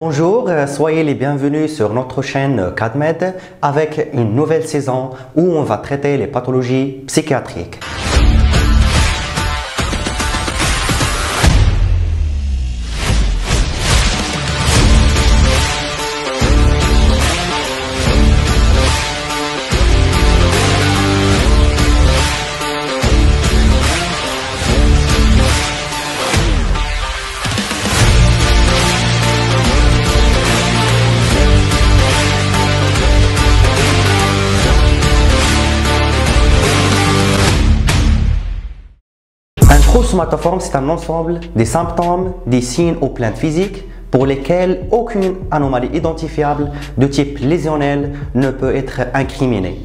Bonjour, soyez les bienvenus sur notre chaîne CADMED avec une nouvelle saison où on va traiter les pathologies psychiatriques. Un trouble somatoforme, c'est un ensemble des symptômes, des signes ou plaintes physiques pour lesquels aucune anomalie identifiable de type lésionnel ne peut être incriminée.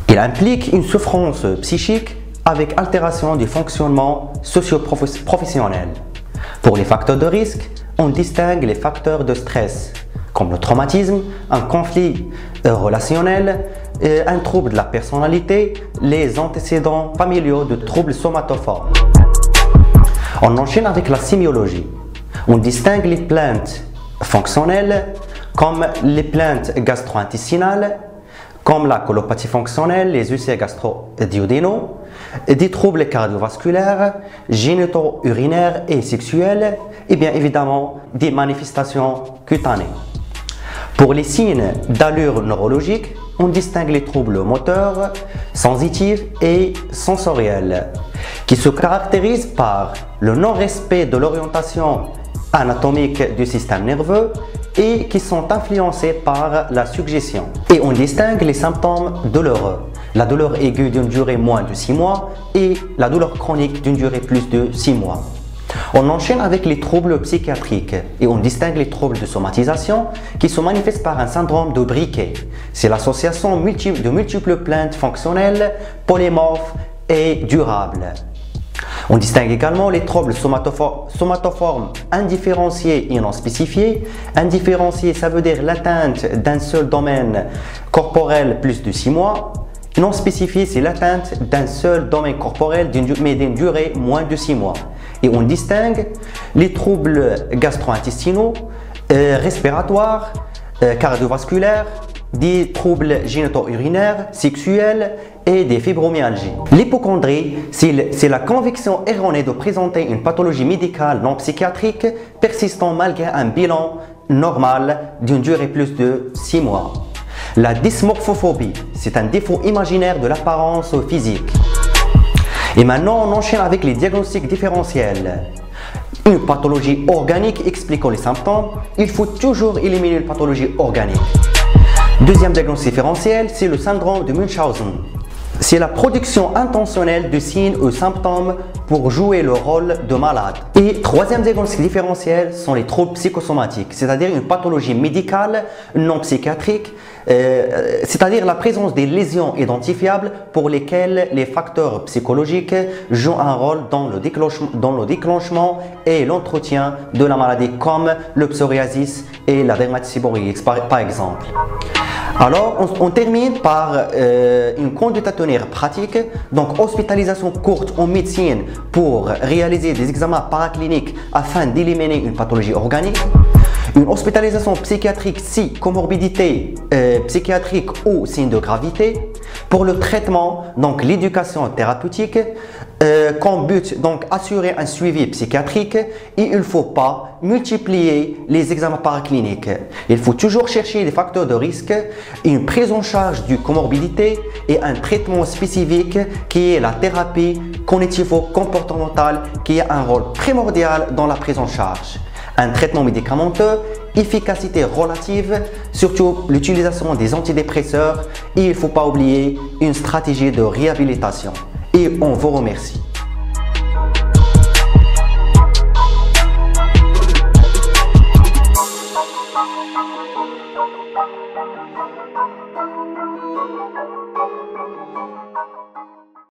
Il implique une souffrance psychique avec altération du fonctionnement socio-professionnel. Pour les facteurs de risque, on distingue les facteurs de stress, comme le traumatisme, un conflit relationnel, un trouble de la personnalité, les antécédents familiaux de troubles somatoformes. On enchaîne avec la sémiologie. On distingue les plaintes fonctionnelles comme les plaintes gastro-intestinales, comme la colopathie fonctionnelle, les ulcères gastro-duodénaux, des troubles cardiovasculaires, génito-urinaires et sexuels, et bien évidemment des manifestations cutanées. Pour les signes d'allure neurologique, on distingue les troubles moteurs, sensitifs et sensoriels, qui se caractérisent par le non-respect de l'orientation anatomique du système nerveux et qui sont influencés par la suggestion. Et on distingue les symptômes douloureux, la douleur aiguë d'une durée moins de 6 mois et la douleur chronique d'une durée plus de 6 mois. On enchaîne avec les troubles psychiatriques et on distingue les troubles de somatisation qui se manifestent par un syndrome de briquet. C'est l'association de multiples plaintes fonctionnelles, polymorphes et durables. On distingue également les troubles somatoformes indifférenciés et non spécifiés. Indifférenciés, ça veut dire l'atteinte d'un seul domaine corporel plus de 6 mois. Non spécifié, c'est l'atteinte d'un seul domaine corporel mais d'une durée moins de 6 mois. Et on distingue les troubles gastro-intestinaux, respiratoires, cardiovasculaires, des troubles génito-urinaires, sexuels et des fibromyalgies. L'hypocondrie, c'est la conviction erronée de présenter une pathologie médicale non psychiatrique persistant malgré un bilan normal d'une durée plus de 6 mois. La dysmorphophobie, c'est un défaut imaginaire de l'apparence physique. Et maintenant, on enchaîne avec les diagnostics différentiels. Une pathologie organique expliquant les symptômes, il faut toujours éliminer une pathologie organique. Deuxième diagnostic différentiel, c'est le syndrome de Munchausen. C'est la production intentionnelle de signes ou symptômes pour jouer le rôle de malade. Et troisième diagnostic différentiel sont les troubles psychosomatiques, c'est-à-dire une pathologie médicale non psychiatrique, c'est-à-dire la présence des lésions identifiables pour lesquelles les facteurs psychologiques jouent un rôle dans le déclenchement et l'entretien de la maladie, comme le psoriasis et la dermatite séborrhéique par exemple. Alors, on termine par une conduite à tenir pratique, donc hospitalisation courte en médecine pour réaliser des examens paracliniques afin d'éliminer une pathologie organique. Une hospitalisation psychiatrique si comorbidité psychiatrique ou signe de gravité. Pour le traitement, donc l'éducation thérapeutique, comme but donc assurer un suivi psychiatrique, et il ne faut pas multiplier les examens paracliniques. Il faut toujours chercher des facteurs de risque, une prise en charge du comorbidité et un traitement spécifique qui est la thérapie cognitivo-comportementale qui a un rôle primordial dans la prise en charge. Un traitement médicamenteux, efficacité relative, surtout l'utilisation des antidépresseurs et il ne faut pas oublier une stratégie de réhabilitation. Et on vous remercie.